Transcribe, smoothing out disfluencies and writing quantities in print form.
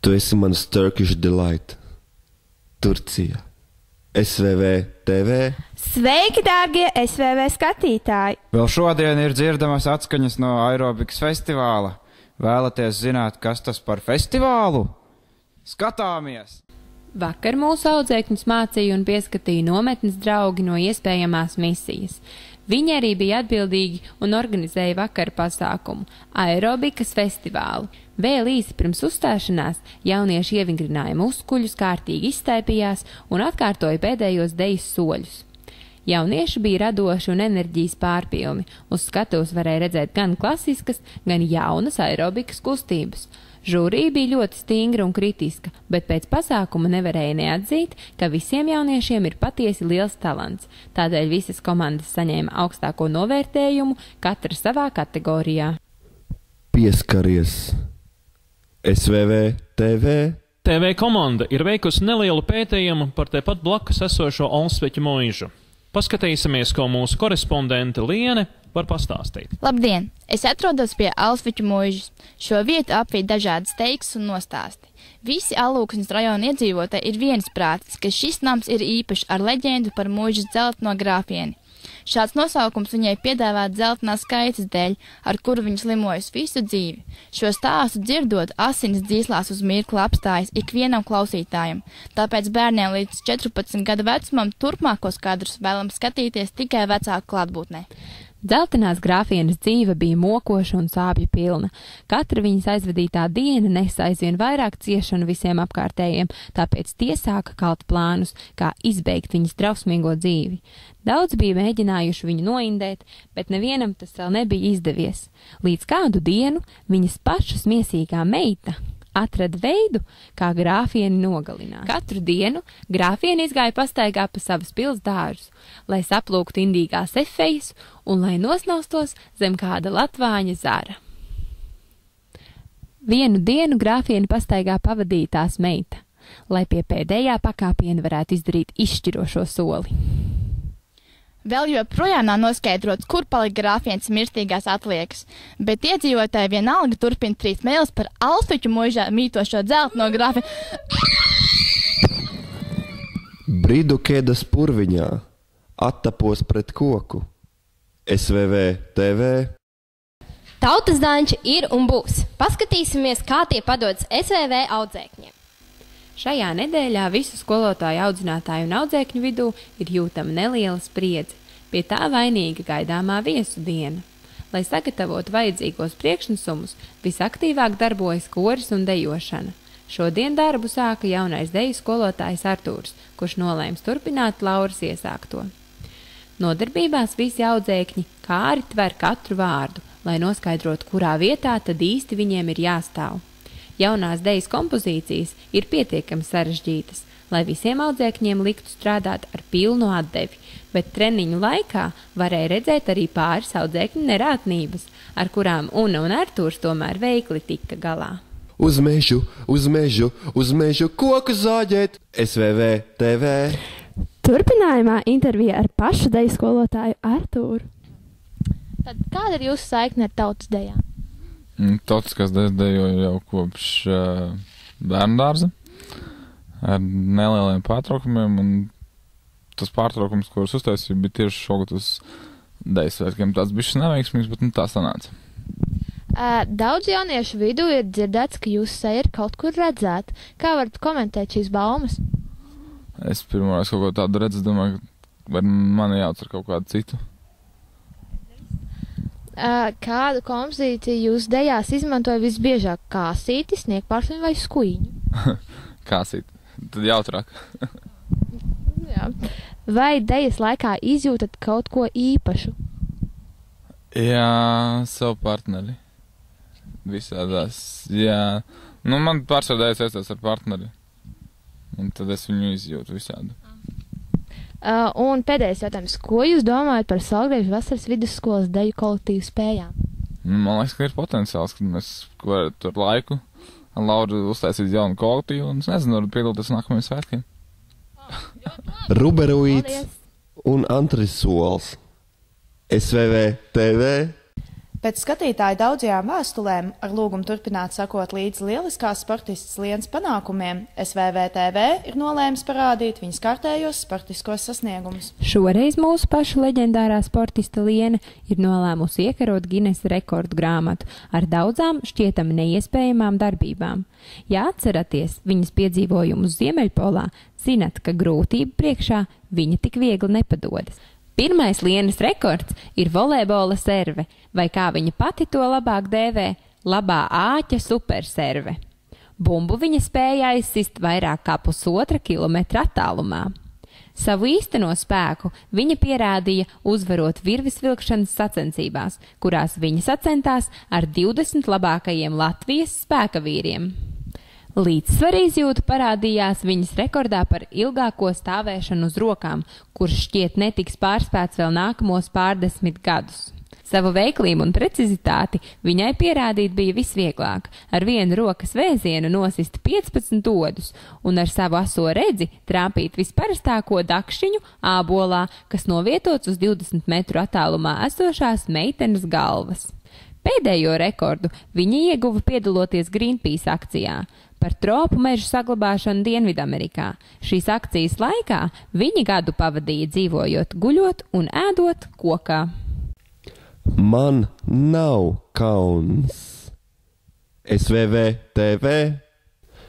Tu esi mans Turkish Delight. Turcija. SVV TV. Sveiki, dārgie SVV skatītāji! Vēl šodien ir dzirdamas atskaņas no aerobikas festivāla. Vēlaties zināt, kas tas par festivālu? Skatāmies! Vakar mūsu audzēkņus mācīja un pieskatīja nometnes draugi no iespējamās misijas. Viņi arī bija atbildīgi un organizēja vakara pasākumu – aerobikas festivālu. Vēl īsi pirms uzstāšanās jaunieši ievingrināja muskuļus, kārtīgi izstaipījās un atkārtoja pēdējos dejas soļus. Jaunieši bija radoši un enerģijas pārpilni. Uz skatuves varēja redzēt gan klasiskas, gan jaunas aerobikas kustības. Žūrī bija ļoti stingra un kritiska, bet pēc pasākuma nevarēja neatzīt, ka visiem jauniešiem ir patiesi liels talants. Tādēļ visas komandas saņēma augstāko novērtējumu, katra savā kategorijā. Pieskaries. SVV TV. TV komanda ir veikusi nelielu pētījumu par tepat blakus esošo Olsveķu mūžu. Paskatīsimies, ko mūsu korespondente Liene var pastāstīt. Labdien! Es atrodos pie Olsveķu mūžas. Šo vietu apvij dažādas teiksmes un nostāsti. Visi Alūksnes rajona iedzīvotāji ir viensprātis, ka šis nams ir īpašs ar leģendu par mūžas dzelteno grāfieni. Šāds nosaukums viņai piedāvāt dzeltenās kaitas dēļ, ar kuru viņa slimojas visu dzīvi. Šo stāstu dzirdot, asinis dzīslās uz mirkli apstājas ikvienam klausītājam, tāpēc bērniem līdz 14 gadu vecumam turpmākos kadrus vēlam skatīties tikai vecāku klātbūtnē. Dzeltenās grāfienes dzīve bija mokoša un sāpju pilna. Katra viņas aizvadītā diena nesa aizvien vairāk ciešanu visiem apkārtējiem, tāpēc tie sāka kalt plānus, kā izbeigt viņas drausmīgo dzīvi. Daudz bija mēģinājuši viņu noindēt, bet nevienam tas vēl nebija izdevies. Līdz kādu dienu viņas pašas miesīgā meita atrada veidu, kā grāfieni nogalināt. Katru dienu grāfieni izgāja pastaigā pa savas pils dārzu, lai saplūktu indīgās efejas un lai nosnaustos zem kāda latvāņa zara. Vienu dienu grāfieni pastaigā pavadīja tās meita, lai pie pēdējā pakāpiena varētu izdarīt izšķirošo soli. Vēl joprojām nav noskaidrots, kur palika grāfienes mirstīgās atliekas, bet iedzīvotāji vienalga turpina trīt mēles par Olsveķu mūžā mītošo dzelteno grāfienu. Bridu kēdas purviņā, attapos pret koku. SVV TV. Tautas danči ir un būs. Paskatīsimies, kā tie padodas SVV audzēkņiem. Šajā nedēļā visu skolotāju audzinātāju un audzēkņu vidū ir jūtama neliela spriedze, pie tā vainīga gaidāmā viesu diena. Lai sagatavotu vajadzīgos priekšnesumus, visaktīvāk darbojas koris un dejošana. Šodien darbu sāka jaunais deju skolotājs Artūrs, kurš nolēms turpināt Lauras iesākto. Nodarbībās visi audzēkņi kāri tver katru vārdu, lai noskaidrotu, kurā vietā tad īsti viņiem ir jāstāv. Jaunās dejas kompozīcijas ir pietiekami sarežģītas, lai visiem audzēkņiem liktu strādāt ar pilnu atdevi, bet treniņu laikā varēja redzēt arī pāris audzēkņu nerātnības, ar kurām Una un Artūrs tomēr veikli tika galā. Uz mežu, koku zāģēt. SVV TV. Turpinājumā intervija ar pašu deju skolotāju Artūru. Tad kāda ir jūsu saikne ar tautas dejām? Tautiskās dejas dejoju jau kopš bērndārza ar nelieliem pārtraukumiem, un tas pārtraukums, kurus uztaisīju, bija tieši šogad uz dejas svētkiem. Tāds bišķis neveiksmīgs, bet tā sanāca. Daudz jauniešu vidū ir dzirdēts, ka jūsu seja ir kaut kur redzēta. Kā varat komentēt šīs baumas? Es pirmoreiz kaut ko tādu redzu, domāju, ka mani jauc ar kaut kādu citu. Kādu kompozīciju jūs dejās izmantoja visbiežāk? Kāsīti, sniegpārsliņu vai skuiņu? Kāsīti. Tad jautrāk. Jā. Vai dejas laikā izjūtat kaut ko īpašu? Jā, savu partneri. Visādās, jā. Man pārsvarā dejas saistās ar partneri. Un tad es viņu izjūtu visādi. Un pēdējais jautājums. Ko jūs domājat par Saulgriežu vasaras vidusskolas deju kolektīvu spējām? Man liekas, ka ir potenciāls, ka mēs ar laiku ar Lauru uztaisīt jaunu kolektīvu un es nezinu, varu piedalīties nākamajiem svētkiem. Ruberuīts un Antrisols. SVV TV. Pēc skatītāju daudzajām vēstulēm ar lūgumu turpināt sakot līdz lieliskās sportistas Lienas panākumiem, SVV-TV ir nolēmis parādīt viņas kārtējos sportiskos sasniegumus. Šoreiz mūsu paša leģendārā sportista Liena ir nolēmusi iekarot Ginesa rekordu grāmatu ar daudzām šķietami neiespējamām darbībām. Ja atceraties viņas piedzīvojumus Ziemeļpolā, zinat, ka grūtību priekšā viņa tik viegli nepadodas. Pirmais Lienas rekords ir volejbola serve, vai kā viņa pati to labāk dēvē, labā āķa superserve. Bumbu viņa spēja aizsist vairāk kā 1,5 kilometra attālumā. Savu īsteno spēku viņa pierādīja uzvarot virves vilkšanas sacensībās, kurās viņa sacentās ar 20 labākajiem Latvijas spēka vīriem. Līdzsvaru izjūta parādījās viņas rekordā par ilgāko stāvēšanu uz rokām, kurš šķiet netiks pārspēts vēl nākamos pārdesmit gadus. Savu veiklību un precizitāti viņai pierādīt bija visvieglāk, ar vienu rokas vēzienu nosist 15 odus un ar savu aso redzi trāpīt visparastāko dakšiņu ābolā, kas novietots uz 20 metru attālumā esošās meitenes galvas. Pēdējo rekordu viņa ieguva piedaloties Greenpeace akcijā par tropu mežu saglabāšanu Dienvidamerikā. Šīs akcijas laikā viņa gadu pavadīja dzīvojot, guļot un ēdot kokā. Man nav kauns. SVV-TV